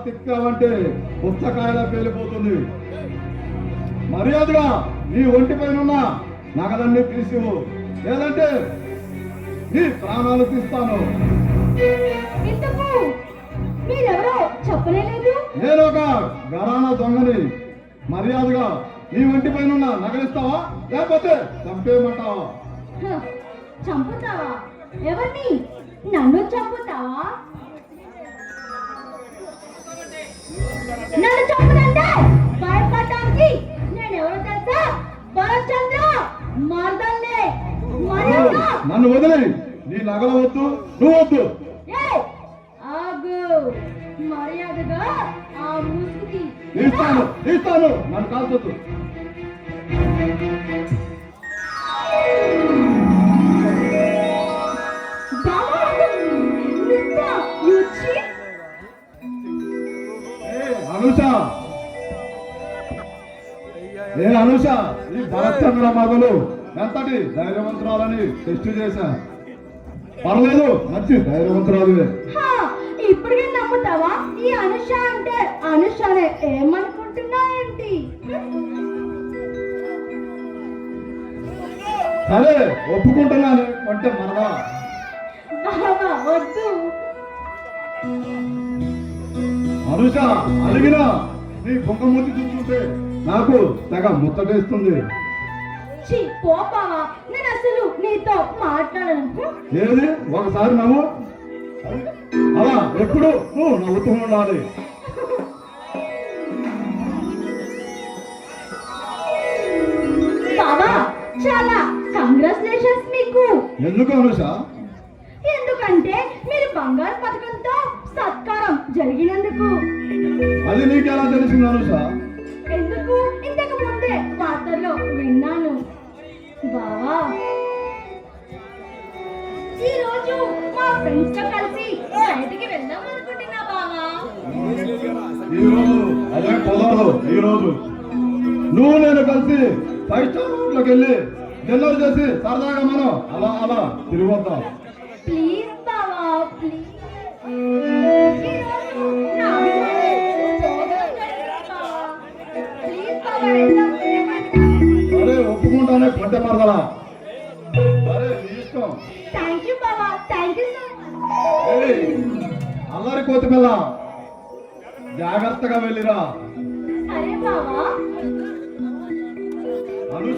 తిక్కావంటే పుచ్చకాయలా పేలిపోతుంది. మర్యాదగా నీ ఒంటి పైన ఉన్న నగలన్నీ తీసివు, లేదంటే నీ ప్రాణాలు తీస్తాను. ఇంతకు మీరెవరో చెప్పలేదు. నేను ఒక గరానా దొంగని. మర్యాదగా నీ ఒంటి పైన ఉన్న నగలిస్తావా, లేకపోతే చంపేయమంటావా? చంపుతావా? ఎవరిని? నన్ను చంపుతావా? నన్ను చంపుదంటే భయపడటానికి నేనెవరో తెలుసా? భరత్చంద్ర మార్దల్నే. నన్ను వదిలి నీ నగల వద్దు, నువ్వు వద్దు. ఆగు, మర్యాదగా ఆ ముసుగుకి తీస్తాను, నన్ను కాల్చొద్దు. అనుష, నేను అనుష ఈ భరత్చంద్ర మొదలు ఎంతటి ధైర్యవంతురాలని టెస్ట్ చేశా. పర్లేదు, మంచి ధైర్యవంతురాలువే. ఇప్పటికే నమ్ముతావా? ఈ అనుష అంటే అనుషనే ఏమనుకుంటున్నావేంటి? సరే, ఒప్పుకుంటున్నాను అంటే మరదా. వద్దు అనుష, అలిగినా నీ బొంగమూతి చూస్తుంటే నాకు తెగ ముచ్చటేస్తుంది. పోపావా, నేను అసలు నీతో మాట్లాడను. ఏది ఒకసారి నవ్వు. అలా ఎప్పుడు నువ్వు నవ్వుతూ ఉండాలి. బావా, చాలా కంగ్రాచులేషన్స్ మీకు. ఎందుకు అనుష? ఎందుకంటే మీరు బంగారు పథకంతో సత్కారం జరిగినందుకు. అది నీకెలా తెలిసింది అనుష? ఎందుకు, ఇంతకు ముందే వార్తల్లో విన్నాను. బావా, ఈ రోజు మా ఫ్రెండ్స్ తో కలిసి బయటికి వెళ్దాం అనుకుంటున్నా బావా. ఈ రోజు అదే కుదరదు. ఈ రోజు నువ్వు నేను కలిసి 5 స్టార్ హోటల్కి వెళ్ళి డిన్నర్ చేసి సరదాగా మనం అలా తిరిగి వద్దాం. ప్లీజ్ బావా, ప్లీజ్. సరే, ఒప్పుకుంటానే కొంటే మరదలా. సరే, నీ ఇష్టం. థ్యాంక్ యూ బావా, థ్యాంక్ యూ సో మచ్. అల్లరి కోతి పిల్ల, జాగ్రత్తగా వెళ్ళిరా. సరే బావా. అనుష,